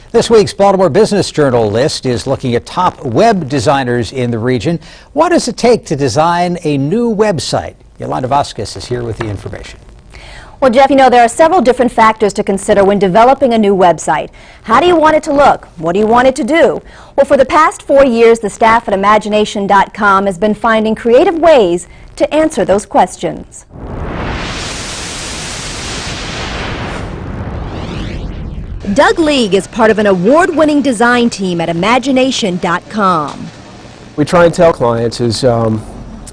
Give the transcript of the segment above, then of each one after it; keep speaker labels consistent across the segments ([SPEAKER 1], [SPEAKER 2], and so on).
[SPEAKER 1] This week's Baltimore Business Journal list is looking at top web designers in the region. What does it take to design a new website? Yolanda Vasquez is here with the information.
[SPEAKER 2] Well, Jeff, there are several different factors to consider when developing a new website. How do you want it to look? What do you want it to do? Well, for the past 4 years, the staff at e.magination.com has been finding creative ways to answer those questions. Doug League is part of an award-winning design team at e.magination.com.
[SPEAKER 3] We try and tell clients is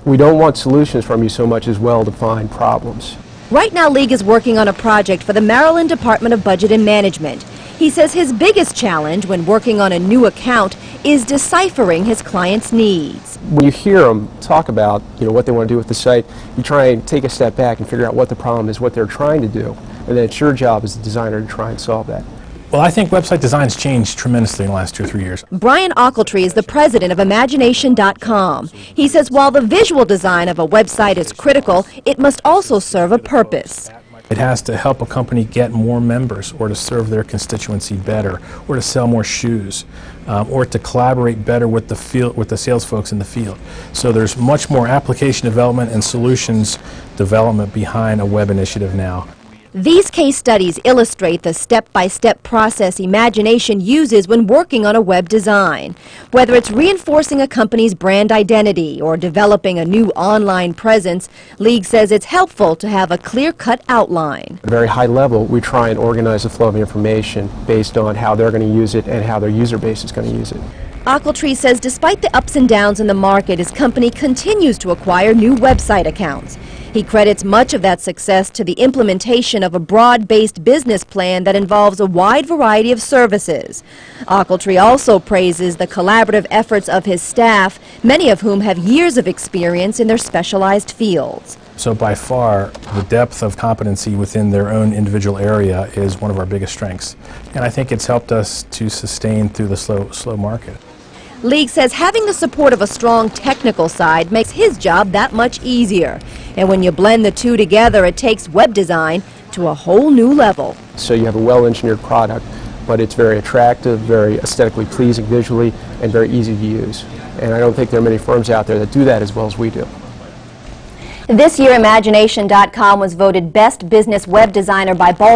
[SPEAKER 3] we don't want solutions from you so much as well-defined problems.
[SPEAKER 2] Right now, League is working on a project for the Maryland Department of Budget and Management. He says his biggest challenge when working on a new account is deciphering his clients' needs.
[SPEAKER 3] When you hear them talk about what they want to do with the site, you try and take a step back and figure out what the problem is, what they're trying to do, and then it's your job as a designer to try and solve that.
[SPEAKER 4] Well, I think website design's changed tremendously in the last 2 or 3 years.
[SPEAKER 2] Brian Ochiltree is the president of e.magination.com. He says while the visual design of a website is critical, it must also serve a purpose.
[SPEAKER 4] It has to help a company get more members, or to serve their constituency better, or to sell more shoes, or to collaborate better with the sales folks in the field. So there's much more application development and solutions development behind a web initiative now.
[SPEAKER 2] These case studies illustrate the step-by-step process e.magination uses when working on a web design. Whether it's reinforcing a company's brand identity or developing a new online presence, League says it's helpful to have a clear-cut outline.
[SPEAKER 3] At a very high level, we try and organize the flow of information based on how they're going to use it and how their user base is going to use it.
[SPEAKER 2] Ochiltree says despite the ups and downs in the market, his company continues to acquire new website accounts. He credits much of that success to the implementation of a broad-based business plan that involves a wide variety of services. Ochiltree also praises the collaborative efforts of his staff, many of whom have years of experience in their specialized fields.
[SPEAKER 4] So by far, the depth of competency within their own individual area is one of our biggest strengths. And I think it's helped us to sustain through the slow market.
[SPEAKER 2] League says having the support of a strong technical side makes his job that much easier. And when you blend the two together, it takes web design to a whole new level.
[SPEAKER 3] So you have a well-engineered product, but it's very attractive, very aesthetically pleasing visually, and very easy to use. And I don't think there are many firms out there that do that as well as we do.
[SPEAKER 2] This year, e.magination.com was voted Best Business Web Designer by Baltimore.